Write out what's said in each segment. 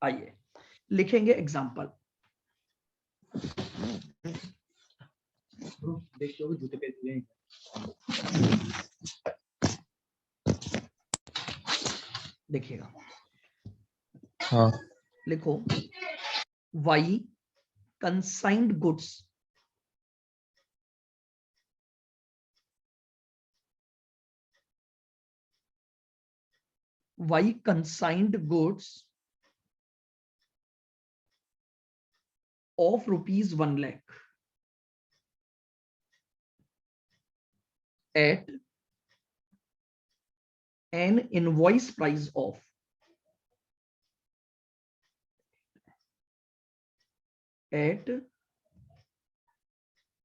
आइए लिखेंगे एग्जाम्पल। देखते हो जूते पे दिए देखिएगा। हाँ लिखो y consigned goods y consigned goods of rupees 1 lakh at an invoice price of at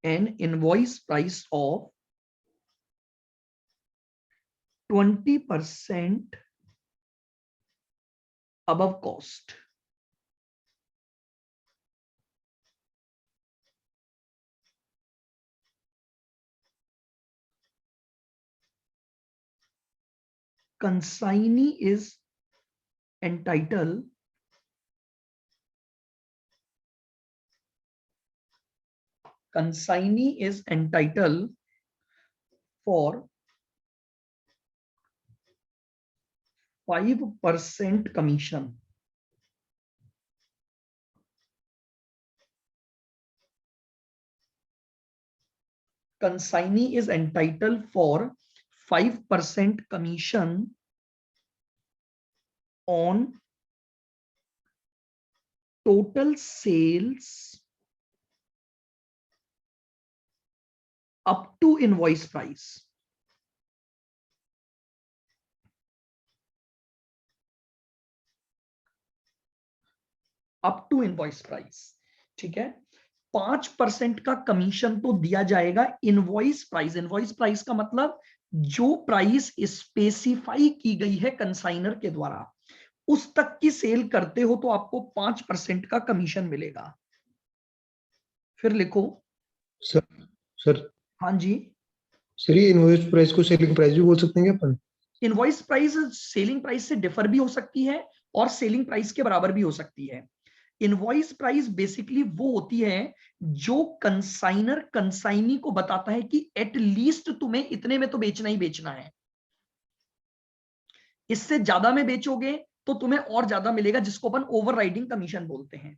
an invoice price of 20% above cost. Consignee is entitled for 5% commission consignee is entitled for 5% commission on total sales up to invoice price. Up to invoice price. ठीक है, 5% का commission तो दिया जाएगा invoice price. Invoice price का मतलब जो price specify की गई है कंसाइनर के द्वारा, उस तक की सेल करते हो तो आपको 5% का कमीशन मिलेगा। फिर लिखो सर हाँ जी सर, ये इनवॉइस प्राइस को सेलिंग प्राइस भी बोल सकते हैं क्या अपन? इनवॉइस प्राइस सेलिंग प्राइस से डिफर भी हो सकती है और सेलिंग प्राइस के बराबर भी हो सकती है। इनवॉइस प्राइस बेसिकली वो होती है जो कंसाइनर कंसाइनी को बताता है कि एट लीस्ट तुम्हें इतने में तो बेचना ही बेचना है, इससे ज्यादा में बेचोगे तो तुम्हें और ज्यादा मिलेगा, जिसको अपन ओवरराइडिंग कमीशन बोलते हैं।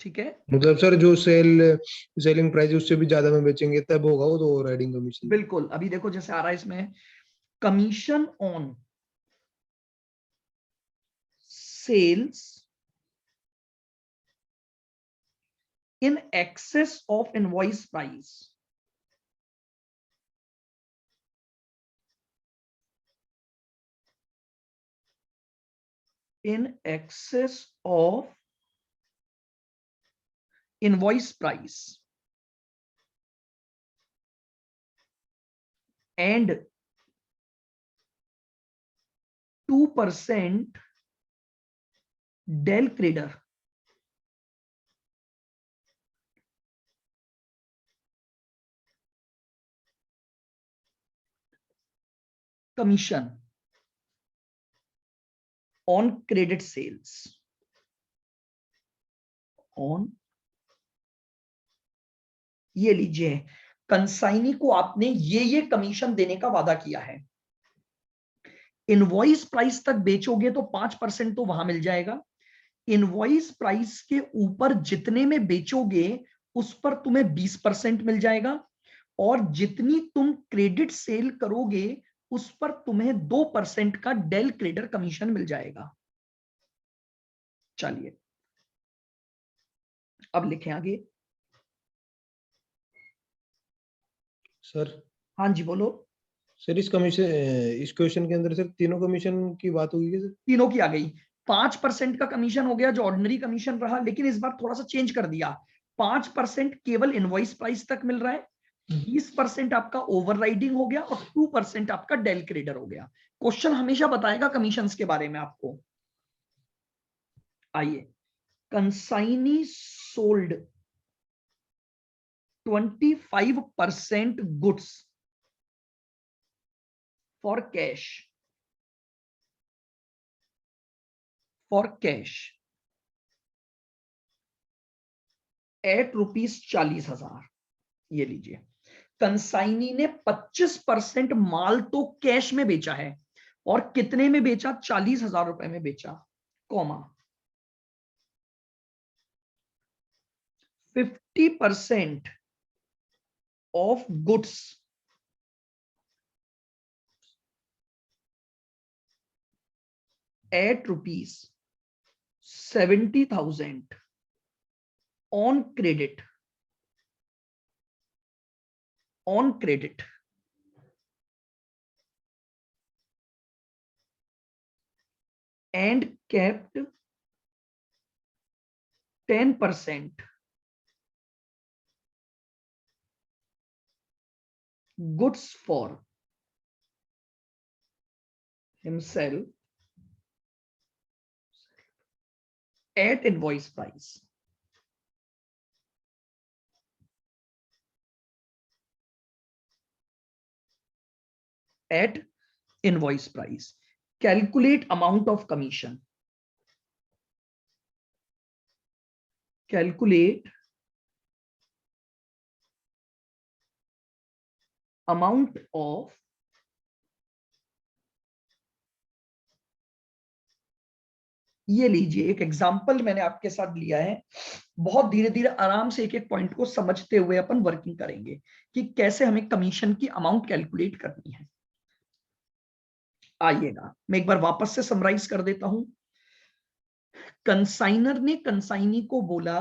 ठीक है, मतलब सर जो सेलिंग प्राइस उससे भी ज्यादा में बेचेंगे तब होगा वो तो राइडिंग कमीशन। बिल्कुल। अभी देखो जैसे आ रहा है इसमें commission on sales in excess of invoice price in excess of invoice price and 2% del creditor commission on credit sales on ये लीजिए, कंसाइनी को आपने ये कमीशन देने का वादा किया है। इनवॉइस प्राइस तक बेचोगे तो 5% तो वहां मिल जाएगा। इनवॉइस प्राइस के ऊपर जितने में बेचोगे उस पर तुम्हें 20% मिल जाएगा, और जितनी तुम क्रेडिट सेल करोगे उस पर तुम्हें 2% का डेल क्रेडिटर कमीशन मिल जाएगा। चलिए अब लिखें आगे। सर हाँ जी बोलो। सर इस क्वेश्चन के अंदर सर तीनों कमीशन की बात होगी क्या सर? तीनों की आ गई। 5% का कमीशन हो गया जो ऑर्डिनरी कमीशन रहा, लेकिन इस बार थोड़ा सा चेंज कर दिया। 5% केवल इनवॉइस प्राइस तक मिल रहा है, 20% आपका ओवरराइडिंग हो गया और 2% आपका डेल क्रेडिटर हो गया। क्वेश्चन हमेशा बताएगा कमीशंस के बारे में आपको। आइए, consignee sold 25% goods for cash for cash at ₹40,000, ये लीजिए। कंसाइनी ने 25% माल तो कैश में बेचा है, और कितने में बेचा? 40,000 रुपए में बेचा, comma 50% of goods at ₹70,000 on credit and kept 10% goods for himself at invoice price. At invoice price. Calculate amount of commission. Calculate amount of ये लीजिए एक एग्जांपल मैंने आपके साथ लिया है। बहुत धीरे धीरे आराम से एक एक पॉइंट को समझते हुए अपन वर्किंग करेंगे कि कैसे हमें कमीशन की अमाउंट कैलकुलेट करनी है। आइएगा, मैं एक बार वापस से समराइज कर देता हूं। कंसाइनर ने कंसाइनी को बोला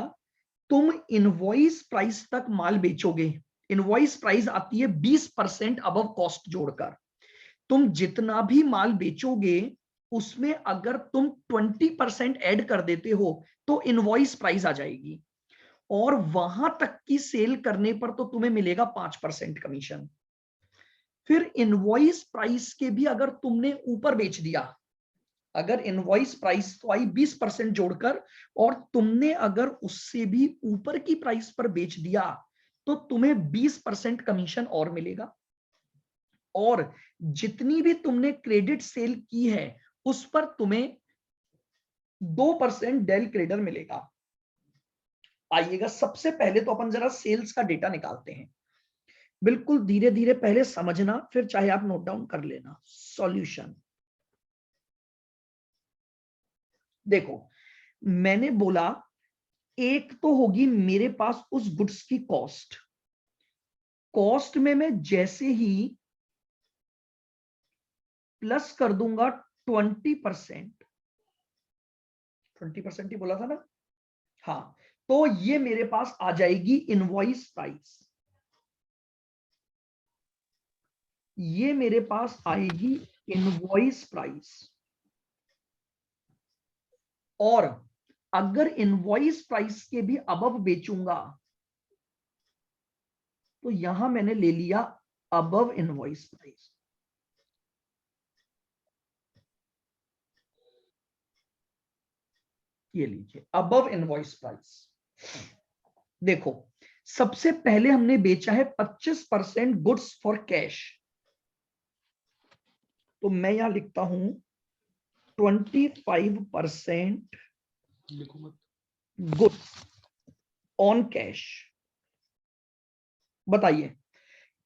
तुम इनवॉइस प्राइस तक माल बेचोगे। इनवॉइस प्राइस आती है 20% अबव कॉस्ट जोड़कर। तुम जितना भी माल बेचोगे उसमें अगर तुम 20% ऐड कर देते हो तो इनवॉइस प्राइस आ जाएगी, और वहां तक की सेल करने पर तो तुम्हें मिलेगा 5% कमीशन। फिर इनवॉइस प्राइस के भी अगर तुमने ऊपर बेच दिया, अगर इनवॉइस प्राइस तो आई 20% जोड़कर, और तुमने अगर उससे भी ऊपर की प्राइस पर बेच दिया तो तुम्हें 20% कमीशन और मिलेगा। और जितनी भी तुमने क्रेडिट सेल की है उस पर तुम्हें 2% डेल क्रेडिट मिलेगा। आइएगा, सबसे पहले तो अपन जरा सेल्स का डेटा निकालते हैं। बिल्कुल धीरे धीरे पहले समझना, फिर चाहे आप नोट डाउन कर लेना। सॉल्यूशन देखो, मैंने बोला एक तो होगी मेरे पास उस गुड्स की कॉस्ट। कॉस्ट में मैं जैसे ही प्लस कर दूंगा 20% ही बोला था ना, हाँ, तो ये मेरे पास आ जाएगी इनवॉइस प्राइस। ये मेरे पास आएगी इनवॉइस प्राइस। और अगर इनवॉइस प्राइस के भी अबव बेचूंगा तो यहां मैंने ले लिया अबव इनवॉइस प्राइस। ये लीजिए अबव इनवॉइस प्राइस। देखो, सबसे पहले हमने बेचा है 25% गुड्स फॉर कैश, तो मैं यहां लिखता हूं 25% गुड्स ऑन कैश। बताइए,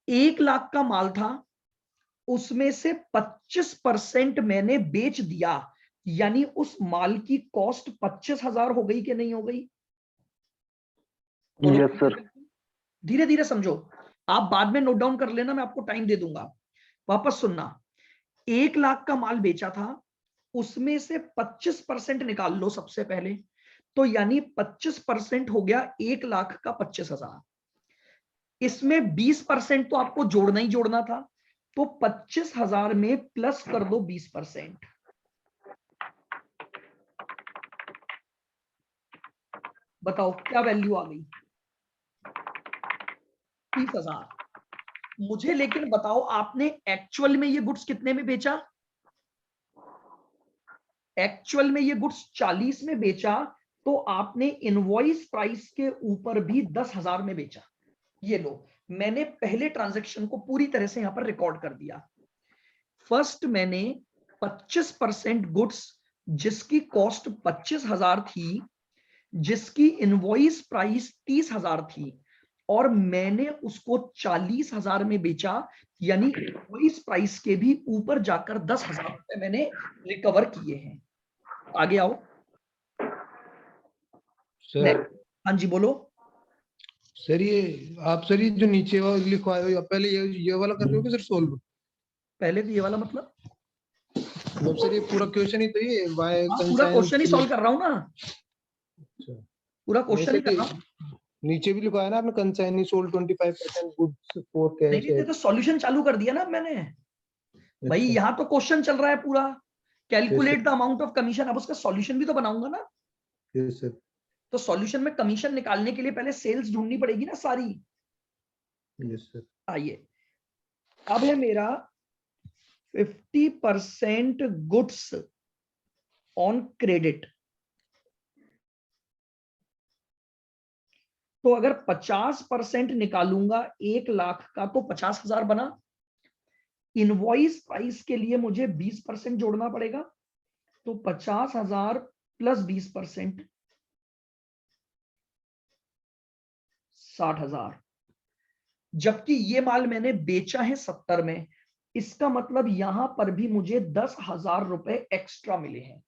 1 लाख का माल था, उसमें से 25% मैंने बेच दिया, यानी उस माल की कॉस्ट 25,000 हो गई कि नहीं हो गई? Yes sir. धीरे धीरे समझो, आप बाद में नोट डाउन कर लेना, मैं आपको टाइम दे दूंगा। वापस सुनना, 1 लाख का माल बेचा था, उसमें से 25% निकाल लो सबसे पहले, तो यानी 25% हो गया 1 लाख का 25,000। इसमें 20% तो आपको जोड़ना ही जोड़ना था, तो 25,000 में प्लस कर दो 20%। बताओ क्या वैल्यू आ गई? 30,000। मुझे लेकिन बताओ, आपने एक्चुअल में ये गुड्स कितने में बेचा? एक्चुअल में ये गुड्स 40 में बेचा, तो आपने इनवॉइस प्राइस के ऊपर भी 10,000 में बेचा। ये लो, मैंने पहले ट्रांजैक्शन को पूरी तरह से यहां पर रिकॉर्ड कर दिया। फर्स्ट मैंने 25% गुड्स जिसकी कॉस्ट 25,000 थी, जिसकी इनवॉइस प्राइस 30,000 थी, और मैंने उसको 40,000 में बेचा, यानी इनवॉइस प्राइस के भी ऊपर जाकर 10,000 रुपए मैंने रिकवर किए हैं। आगे आओ। सर हाँ जी बोलो। सर ये आप सर ये जो नीचे वाला लिखवाए हो, पहले ये वाला कर रहे हो कि सर सोल्व? पहले तो ये वाला मतलब सर ये पूरा क्वेश्चन ही तो ये वाई हाँ, पूरा कंसाइन। क्वेश्चन ही सॉल्व कर रहा हूँ ना, पूरा नहीं क्वेश्चन ही सर कर ये रहा हूँ। नीचे भी लिखवाया ना आपने, कंसाइन सोल्ड 25% गुड्स फॉर नहीं कैश नहीं, है। तो सॉल्यूशन चालू कर दिया ना मैंने भाई, अच्छा यहाँ तो क्वेश्चन चल रहा है पूरा, yes calculate the sir, amount of commission. अब उसका सॉल्यूशन भी तो बनाऊंगा ना, यस सर, तो सॉल्यूशन में कमीशन निकालने के लिए पहले सेल्स ढूंढनी पड़ेगी ना सारी। Yes sir. आइए, अब है मेरा 50% गुड्स ऑन क्रेडिट। तो अगर 50% निकालूंगा 1,00,000 का, तो 50,000 बना। इनवॉइस प्राइस के लिए मुझे 20% जोड़ना पड़ेगा, तो 50,000 प्लस 20% 60,000। जबकि ये माल मैंने बेचा है 70 में, इसका मतलब यहां पर भी मुझे 10,000 रुपए एक्स्ट्रा मिले हैं।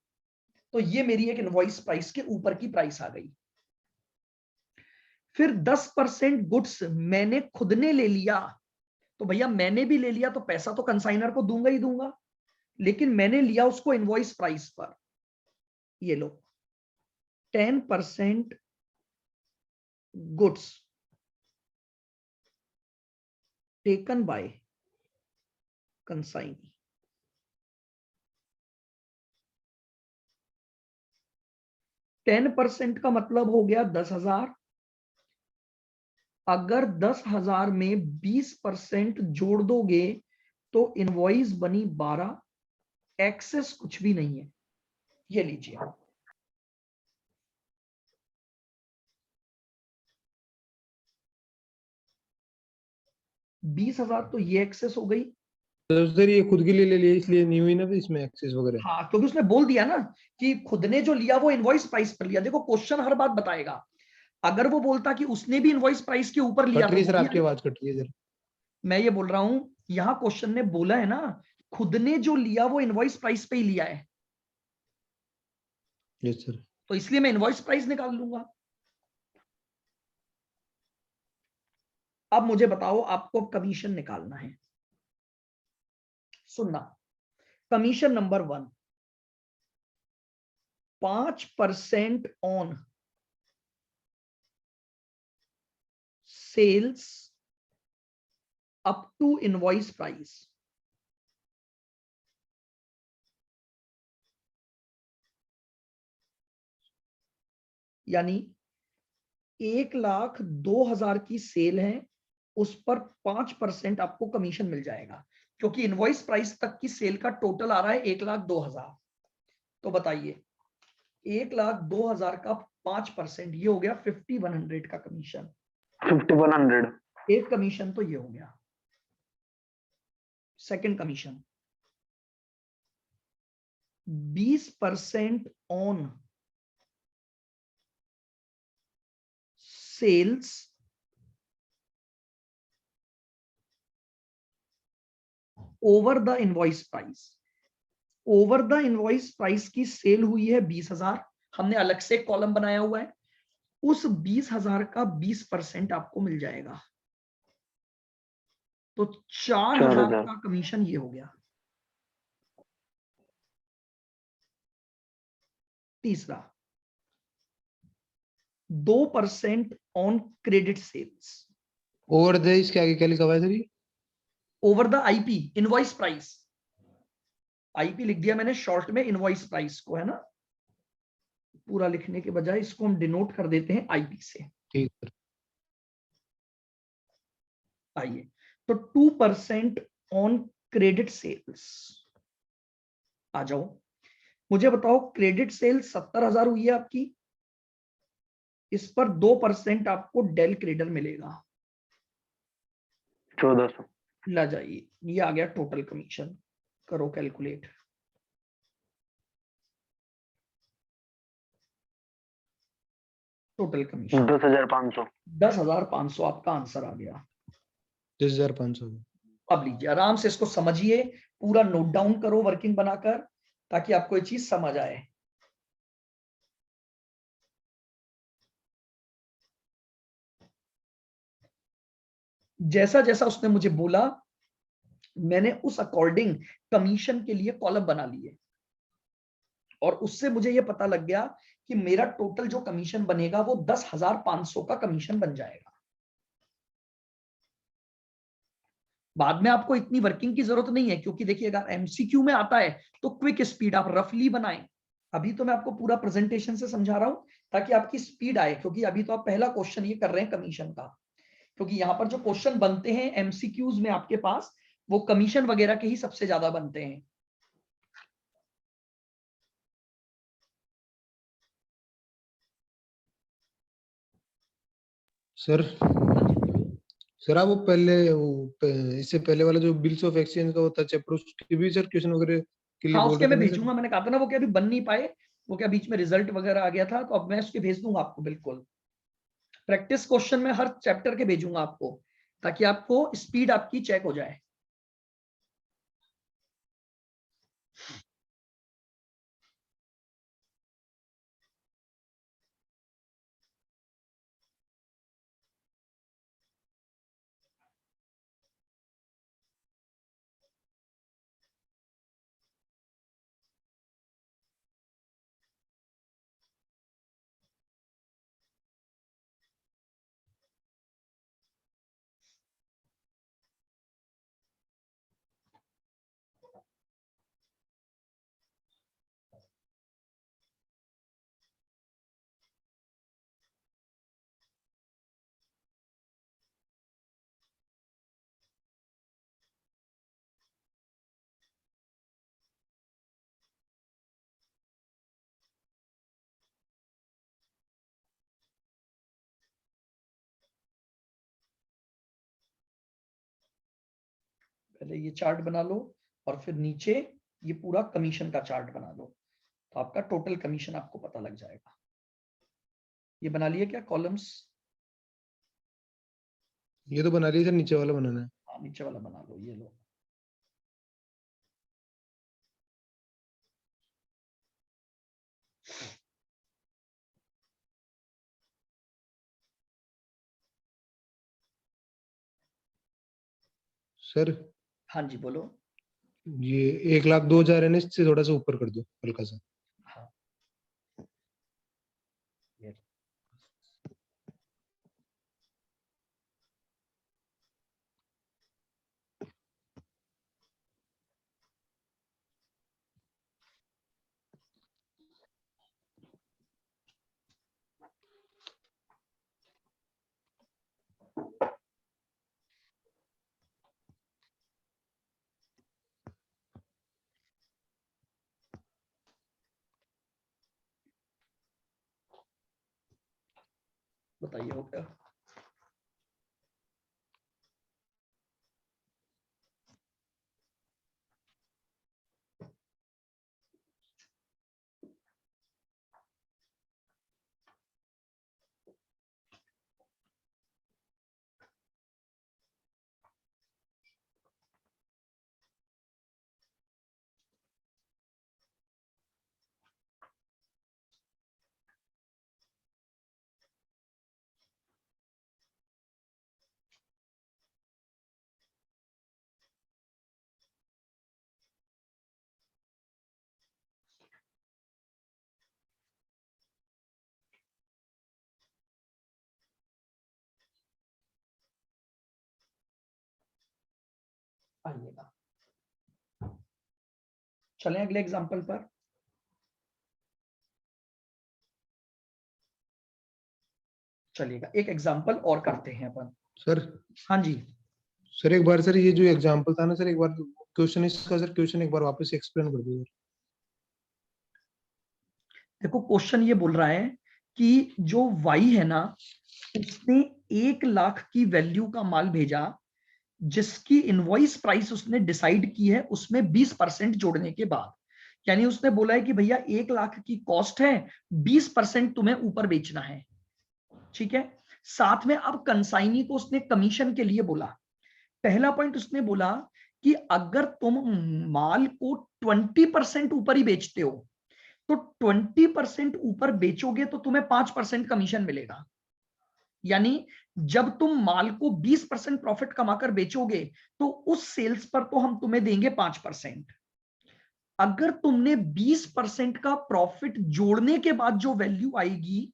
तो ये मेरी एक इनवॉइस प्राइस के ऊपर की प्राइस आ गई। फिर 10% गुड्स मैंने खुद ने ले लिया, तो भैया मैंने भी ले लिया तो पैसा तो कंसाइनर को दूंगा ही दूंगा, लेकिन मैंने लिया उसको इनवॉइस प्राइस पर। ये लो, 10% गुड्स टेकन बाय कंसाइनी। 10% का मतलब हो गया 10,000। अगर 10,000 में 20% जोड़ दोगे तो इनवॉइस बनी 12। एक्सेस कुछ भी नहीं है, ये लीजिए। 20,000 तो ये एक्सेस हो गई। तो सर ये खुद के लिए ले लिया इसलिए नहीं हुई ना फिर इसमें एक्सेस वगैरह? हाँ, क्योंकि उसने बोल दिया ना कि खुद ने जो लिया वो इनवॉइस प्राइस पर लिया। देखो क्वेश्चन हर बात बताएगा, अगर वो बोलता कि उसने भी इनवॉइस प्राइस के ऊपर लिया कट तो रही वो सर, भी आपकी आवाज कट रही है सर। मैं ये बोल रहा हूं, यहां क्वेश्चन ने बोला है ना, खुद ने जो लिया वो इनवॉइस प्राइस पे ही लिया है, यस सर। तो इसलिए मैं इनवॉइस प्राइस निकाल लूंगा। अब मुझे बताओ, आपको कमीशन निकालना है। सुनना, commission number 1, 5% on sales up to invoice price. यानी 1,02,000 की सेल है, उस पर 5% आपको कमीशन मिल जाएगा, क्योंकि इनवॉइस प्राइस तक की सेल का टोटल आ रहा है 1,02,000। तो बताइए, 1,02,000 का 5%, ये हो गया 5,100 का कमीशन। 5,100। एक कमीशन तो ये हो गया। Second commission 20% on sales over the invoice price. Over the invoice price की सेल हुई है 20,000, हमने अलग से एक कॉलम बनाया हुआ है, उस 20,000 का 20% आपको मिल जाएगा, तो 4,000 4,000। का कमीशन ये हो गया। तीसरा 2% on credit sales over the इसके आगे क्या लिखा हुआ है सर ये? Over the IP invoice price. IP लिख दिया मैंने शॉर्ट में, इनवॉइस प्राइस को, है ना, पूरा लिखने के बजाय इसको हम डिनोट कर देते हैं आईपी से। ठीक सर। आइए, तो 2% ऑन क्रेडिट सेल्स। आ जाओ, मुझे बताओ, क्रेडिट सेल्स 70,000 हुई है आपकी, इस पर 2% आपको डेल क्रेडर मिलेगा। 1,400। ला जाइए, ये आ गया टोटल कमीशन, करो कैलकुलेट। Total commission 10,500। 10,500 आपका आंसर आ गया। 10,500। अब लीजिए आराम से इसको समझिए, पूरा नोट डाउन करो वर्किंग बनाकर, ताकि आपको ये चीज समझ आए। जैसा जैसा उसने मुझे बोला, मैंने उस अकॉर्डिंग कमीशन के लिए कॉलम बना लिए, और उससे मुझे ये पता लग गया कि मेरा टोटल जो कमीशन बनेगा वो 10,500 का कमीशन बन जाएगा। बाद में आपको इतनी वर्किंग की जरूरत नहीं है, क्योंकि देखिए अगर एमसीक्यू में आता है तो क्विक स्पीड आप रफली बनाएं। अभी तो मैं आपको पूरा प्रेजेंटेशन से समझा रहा हूं ताकि आपकी स्पीड आए, क्योंकि अभी तो आप पहला क्वेश्चन ये कर रहे हैं कमीशन का, क्योंकि यहाँ पर जो क्वेश्चन बनते हैं एमसीक्यूज में आपके पास, वो कमीशन वगैरह के ही सबसे ज्यादा बनते हैं। सर सर आप वो इससे पहले वाला जो बिल्स ऑफ एक्सचेंज का होता है चैप्टर, उसके भी सर क्वेश्चन वगैरह के लिए हाँ बोल उसके रहे मैं थे ना सर? भेजूंगा, मैंने कहा था ना वो क्या अभी बन नहीं पाए, वो क्या बीच में रिजल्ट वगैरह आ गया था, तो अब मैं उसके भेज दूंगा आपको। बिल्कुल प्रैक्टिस क्वेश्चन में हर चैप्टर के भेजूंगा आपको, ताकि आपको स्पीड आपकी चेक हो जाए। पहले ये चार्ट बना लो, और फिर नीचे ये पूरा कमीशन का चार्ट बना लो, तो आपका टोटल कमीशन आपको पता लग जाएगा। ये बना लिए क्या कॉलम्स? ये तो बना लिया सर, नीचे वाला बनाना है। हाँ नीचे वाला बना लो, ये लो। सर हाँ जी बोलो। ये 1,02,000 है ना, इससे थोड़ा सा ऊपर कर दो हल्का सा। हाँ ये बताइए हो क्या? आइएगा, चलें अगले एग्जांपल पर। चलिएगा एक एग्जांपल और करते हैं अपन। सर हाँ जी सर एक बार सर ये जो एग्जांपल था ना सर, एक बार क्वेश्चन इसका सर, क्वेश्चन एक बार वापस एक्सप्लेन कर दो सर। देखो क्वेश्चन ये बोल रहा है कि जो y है ना, उसने 1,00,000 की वैल्यू का माल भेजा, जिसकी इनवॉइस प्राइस उसने डिसाइड की है उसमें 20% जोड़ने के बाद। यानी उसने बोला है कि भैया 1,00,000 की कॉस्ट है, 20% तुम्हें ऊपर बेचना है। ठीक है। साथ में अब कंसाइनी को उसने कमीशन के लिए बोला। पहला पॉइंट उसने बोला कि अगर तुम माल को 20% ऊपर ही बेचते हो तो 20% ऊपर बेचोगे तो तुम्हें 5% कमीशन मिलेगा। यानी जब तुम माल को 20% प्रॉफिट कमाकर बेचोगे तो उस सेल्स पर तो हम तुम्हें देंगे 5%। अगर तुमने 20% का प्रॉफिट जोड़ने के बाद जो वैल्यू आएगी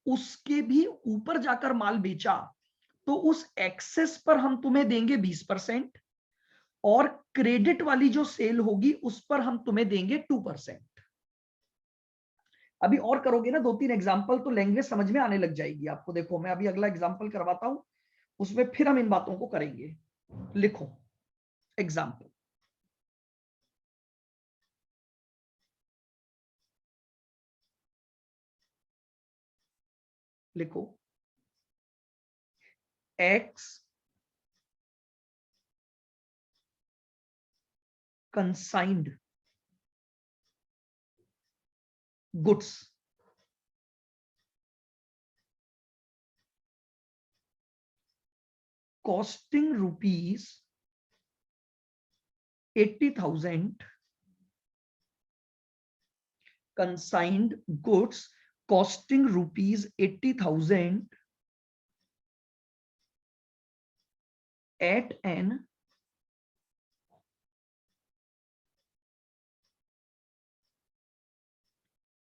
उसके भी ऊपर जाकर माल बेचा तो उस एक्सेस पर हम तुम्हें देंगे 20% और क्रेडिट वाली जो सेल होगी उस पर हम तुम्हें देंगे 2%। अभी और करोगे ना 2-3 एग्जांपल तो लैंग्वेज समझ में आने लग जाएगी आपको। देखो मैं अभी अगला एग्जांपल करवाता हूं, उसमें फिर हम इन बातों को करेंगे। लिखो एग्जांपल। लिखो x कंसाइंड goods costing rupees 80,000, consigned goods costing rupees 80,000 at an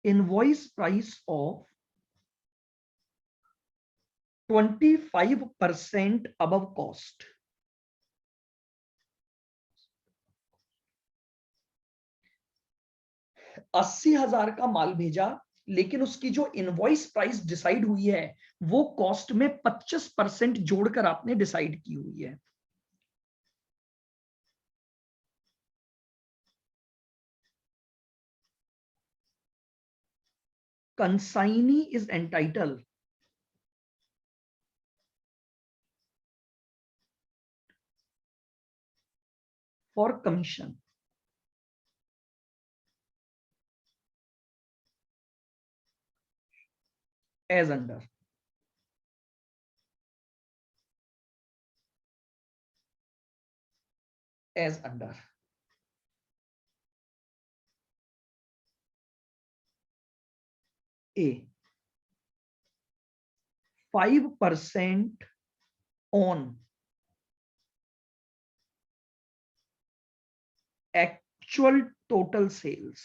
invoice price of 25% above cost। 80,000 का माल भेजा लेकिन उसकी जो इनवॉइस प्राइस डिसाइड हुई है वो कॉस्ट में 25% जोड़कर आपने डिसाइड की हुई है। Consignee is entitled for commission as under A 5% on actual total sales।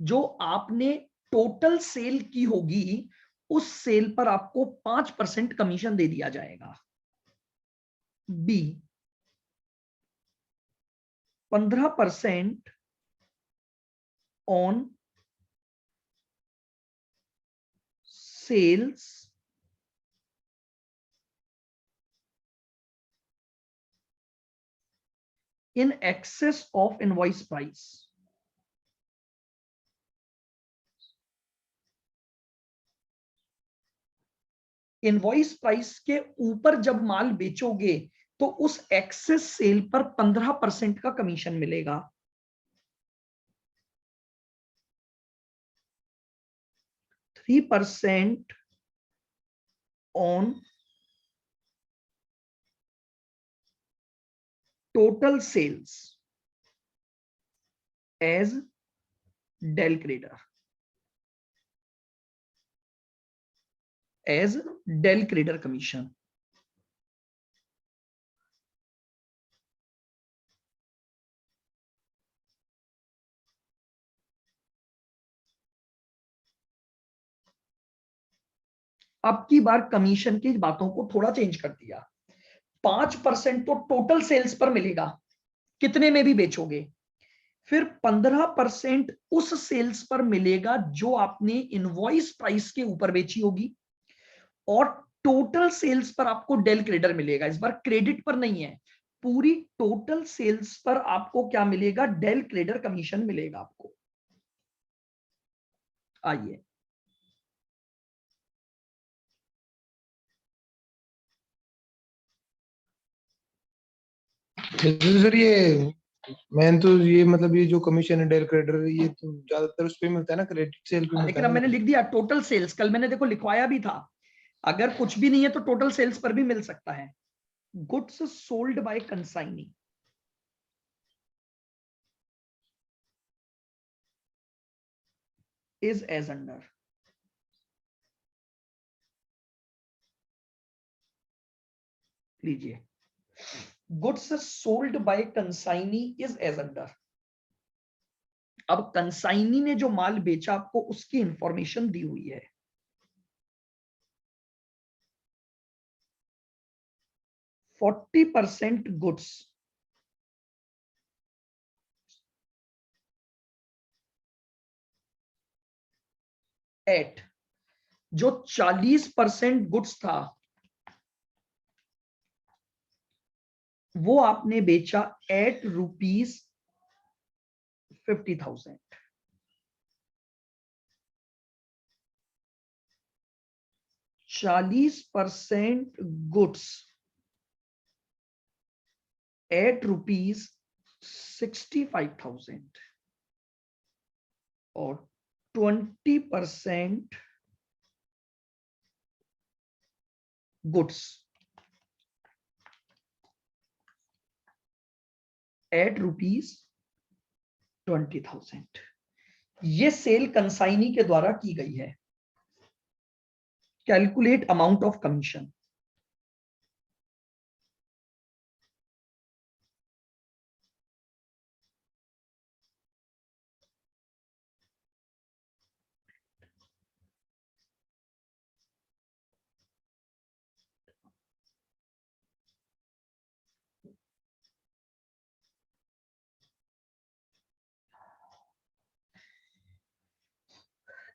जो आपने टोटल सेल की होगी उस सेल पर आपको 5% कमीशन दे दिया जाएगा। B 15% on sales in excess of invoice price। Invoice price के ऊपर जब माल बेचोगे तो उस एक्सेस सेल पर 15% का कमीशन मिलेगा। 3% on total sales as del creditor. As del creditor commission. अब की बार कमीशन की बातों को थोड़ा चेंज कर दिया। 5% तो टोटल सेल्स पर मिलेगा, कितने में भी बेचोगे। फिर 15% उस सेल्स पर मिलेगा जो आपने इनवॉइस प्राइस के ऊपर बेची होगी और टोटल सेल्स पर आपको डेल क्रेडिटर मिलेगा। इस बार क्रेडिट पर नहीं है, पूरी टोटल सेल्स पर आपको क्या मिलेगा, डेल क्रेडिटर कमीशन मिलेगा आपको। आइए सर ये मैंने तो ये मतलब ये जो कमीशन है डेल क्रेडिटर ये तो ज्यादातर उस पे मिलता है ना, क्रेडिट सेल पे मिलता लेकिन है अब ना। मैंने लिख दिया टोटल सेल्स, कल मैंने देखो लिखवाया भी था, अगर कुछ भी नहीं है तो टोटल सेल्स पर भी मिल सकता है। Goods sold by consignee is as under, लीजिए goods sold by consignee is as under. अब कंसाइनी ने जो माल बेचा आपको उसकी इंफॉर्मेशन दी हुई है। %40 गुड्स एट, जो 40% गुड्स था वो आपने बेचा एट ₹50,000। 40% गुड्स एट ₹65,000 और 20% गुड्स एट ₹20,000। ये सेल कंसाइनी के द्वारा की गई है। Calculate amount of commission.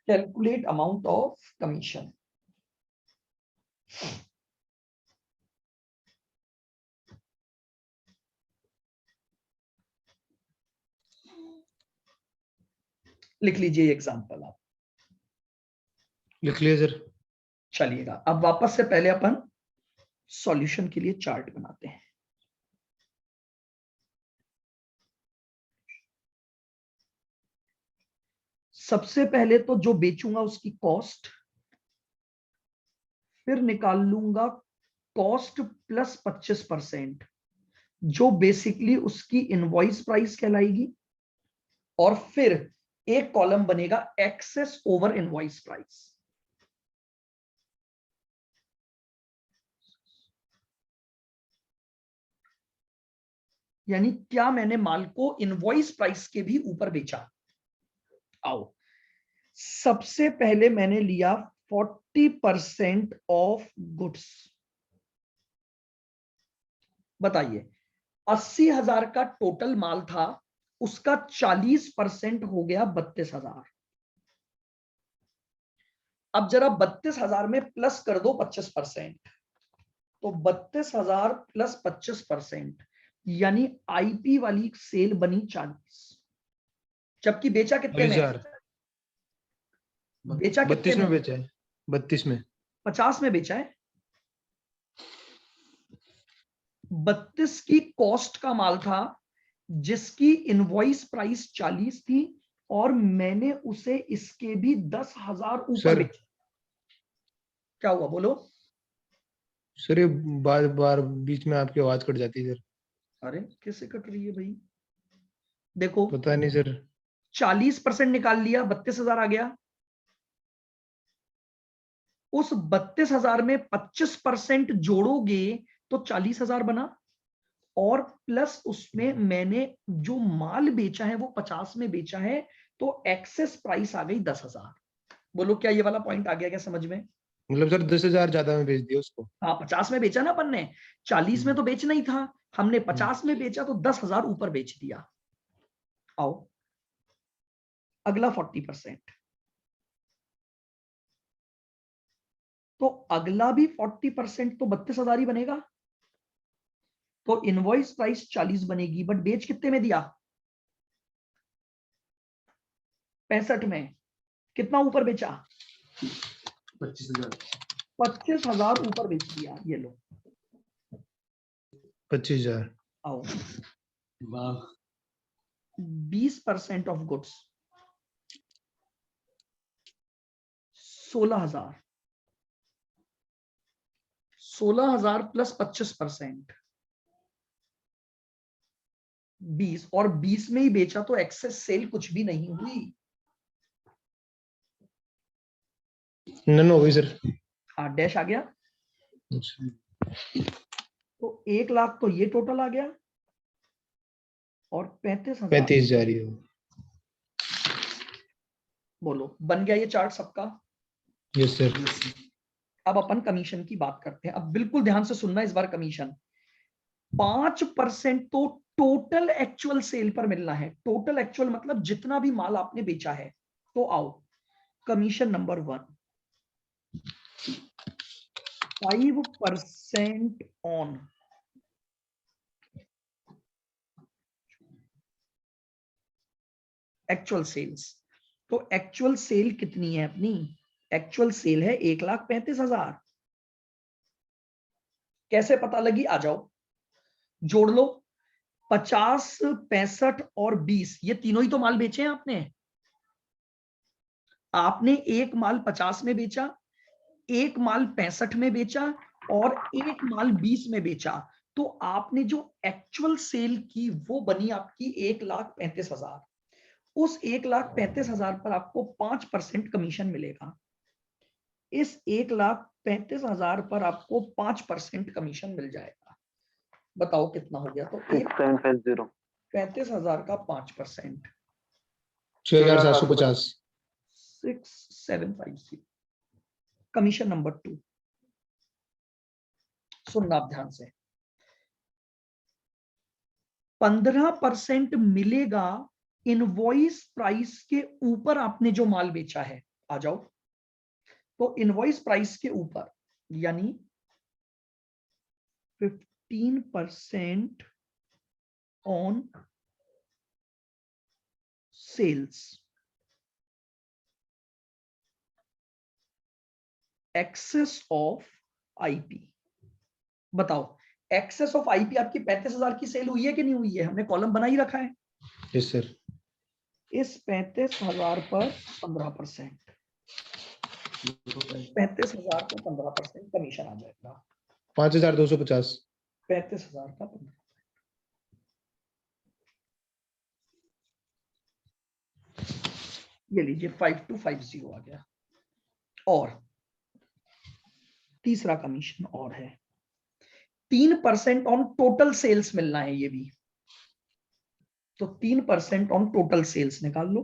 Calculate amount of commission. लिख लीजिए एग्जांपल आप। लिख लिया सर। चलिएगा अब वापस से पहले अपन सॉल्यूशन के लिए चार्ट बनाते हैं। सबसे पहले तो जो बेचूंगा उसकी कॉस्ट, फिर निकाल लूंगा कॉस्ट प्लस 25%, जो बेसिकली उसकी इनवॉइस प्राइस कहलाएगी, और फिर एक कॉलम बनेगा एक्सेस ओवर इनवॉइस प्राइस। यानी क्या मैंने माल को इनवॉइस प्राइस के भी ऊपर बेचा। आओ सबसे पहले मैंने लिया 40% ऑफ गुड्स। बताइए 80,000 का टोटल माल था, उसका 40% हो गया 32,000। अब जरा 32,000 में प्लस कर दो 25%, तो 32,000 प्लस 25%, यानी आईपी वाली सेल बनी 40। जबकि बेचा कितने में? 40,000 बेचा कितने 32 में में? बेचा है, 32 में 50 में बेचा है। 32 की कॉस्ट का माल था, जिसकी इनवॉइस प्राइस 40 थी, और मैंने उसे इसके भी 10,000 ऊपर सर। बेचा। क्या हुआ बोलो? सर ये बार बार बीच में आपकी आवाज कट जाती है सर। अरे कैसे कट रही है भाई? देखो पता नहीं सर। 40% निकाल लिया, 32,000 आ गया। उस 32,000 में 25% जोड़ोगे तो 40,000 बना, और प्लस उसमें मैंने जो माल बेचा है वो 50 में बेचा है, तो एक्सेस प्राइस आ गई 10,000। बोलो क्या ये वाला पॉइंट आ गया क्या समझ में? मतलब सर 10,000 ज्यादा में बेच दिया उसको। हाँ 50 में बेचा ना अपन ने, 40 में तो बेचना ही था, हमने 50 में बेचा तो 10,000 ऊपर बेच दिया। आओ अगला 40%, तो अगला भी 40% तो 32,000 ही बनेगा। तो इनवॉइस प्राइस 40 बनेगी, बट बेच कितने में दिया? 65 में। कितना ऊपर बेचा? 25,000 25,000 ऊपर बेच दिया। ये लो 25,000। आओ। वाह 20% ऑफ गुड्स 16,000, 16,000 प्लस 25%, 20, और 20 में ही बेचा तो एक्सेस सेल कुछ भी नहीं हुई। नन हो गई सर। हाँ, डैश आ गया। तो 1 लाख तो ये टोटल आ गया, और 35,000। 35 जा रही है। बोलो, बन गया ये चार्ट सबका? Yes sir. अब अपन कमीशन की बात करते हैं। अब बिल्कुल ध्यान से सुनना इस बार। कमीशन 5% तो टोटल एक्चुअल सेल पर मिलना है। टोटल एक्चुअल मतलब जितना भी माल आपने बेचा है। तो आओ, commission number 1, 5% on actual sales. तो एक्चुअल सेल कितनी है अपनी? एक्चुअल सेल है 1,35,000। कैसे पता लगी? आ जाओ, जोड़ लो। 50, 65 और 20, ये तीनों ही तो माल बेचे हैं आपने। आपने एक माल 50 में बेचा, एक माल 65 में बेचा, और एक माल 20 में बेचा। तो आपने जो एक्चुअल सेल की वो बनी आपकी 1,35,000। उस 1,35,000 पर आपको 5% कमीशन मिलेगा। इस 1,35,000 पर आपको 5% कमीशन मिल जाएगा। बताओ कितना हो गया? तो 6750 35,000 का 5%, 6,750। 6,750। कमीशन नंबर 2, सुनना आप ध्यान से। 15% मिलेगा इनवॉइस प्राइस के ऊपर आपने जो माल बेचा है। आ जाओ, तो इनवॉइस प्राइस के ऊपर, यानी 15% on sales, excess of IP. बताओ, एक्सेस ऑफ आईपी आपकी 35,000 की सेल हुई है कि नहीं हुई है? हमने कॉलम बना ही रखा है। Yes sir. इस 35,000 पर 15%, 35,000 को 15% कमीशन आ जाएगा। 5,250। 35,000 का 15, ये लीजिए 5250 आ गया। और तीसरा कमीशन और है, 3% ऑन टोटल सेल्स मिलना है ये भी। तो 3% ऑन टोटल सेल्स निकाल लो।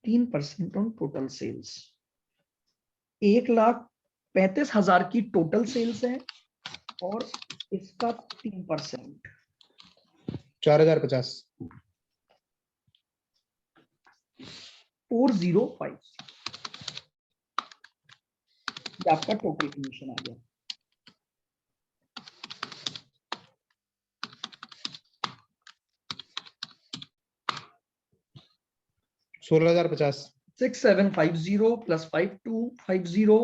तीन परसेंट ऑन टोटल सेल्स, 1,35,000 की टोटल सेल्स है, और इसका 3%, 4,050। 4,050। ये आपका टोटल कमीशन आ गया। सोलह 1,650। 6,750 प्लस 5,250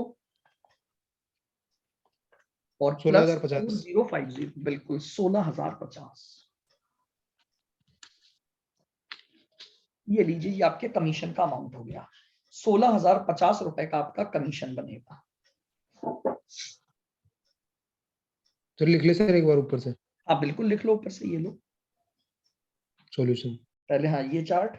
और प्लस 16,050। 4,050, बिल्कुल 16,050। ये लीजिए, ये आपके कमीशन का अमाउंट हो गया। 16,050 रुपए का आपका कमीशन बनेगा। तो लिख ले सर एक बार ऊपर से आप बिल्कुल लिख लो ऊपर से, ये लो सॉल्यूशन। पहले। हाँ, ये चार्ट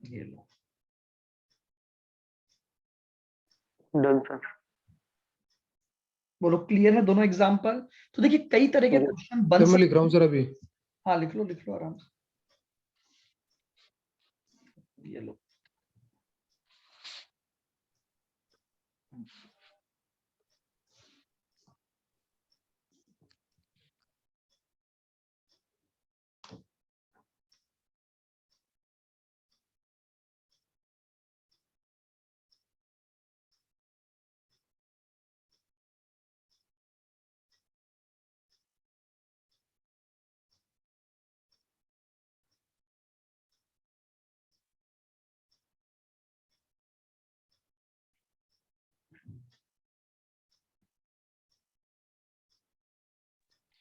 ये लो, डन सर। बोलो क्लियर है दोनों एग्जाम्पल? तो देखिए कई तरह के Yes. क्वेश्चन बन सर मैं लिख सकते रहा हूँ हैं। सर अभी। हाँ लिख लो आराम से, ये लो।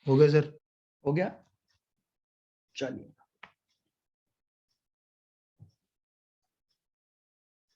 हो गया सर। हो गया, चलिए